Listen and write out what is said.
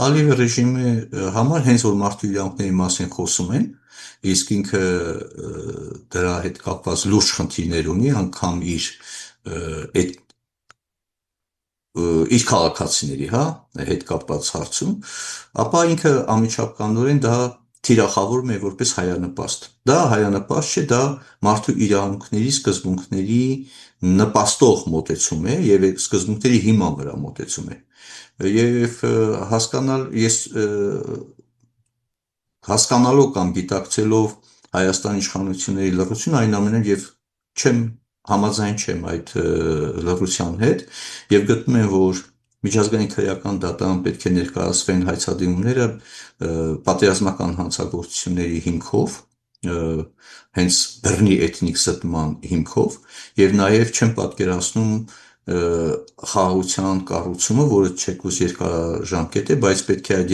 Ալիևի ռեժիմի համար հենց որ մարդու իրավունքների մասին խոսում են, իսկ ինքը դրա հետ կապված լուրջ խնդիրներ ունի, անգամ իր քաղաքացիների, հետ կապված հարցում, ապա ինքը անմիջականորեն դա թիրախավորում է որպես հայանպաստ։ Դա հայանպաստ չէ, դա մարդու իրավունքների սկզբունքների նպաստող մոտեցում է եւ սկզբունքների հիման վրա մոտեցում է։ Եվ ես հասկանալով կամ գիտակցելով Հայաստանի իշխանությունների լռությունը, այնուամենայնիվ եւ համաձայն չեմ այդ լռության հետ եւ գտնում եմ, որ միջազգային քրեական դատարան պետք է ներկայացվեն հայցադիմումները պատերազմական հանցագործությունների հիմքով, հենց բռնի էթնիկ զտման հիմքով, եւ նաեւ չեմ պատկերացնում խաղաղության կառուցումը, որը չեկուզ երկարաժամկետ է, բայց պետք է այդ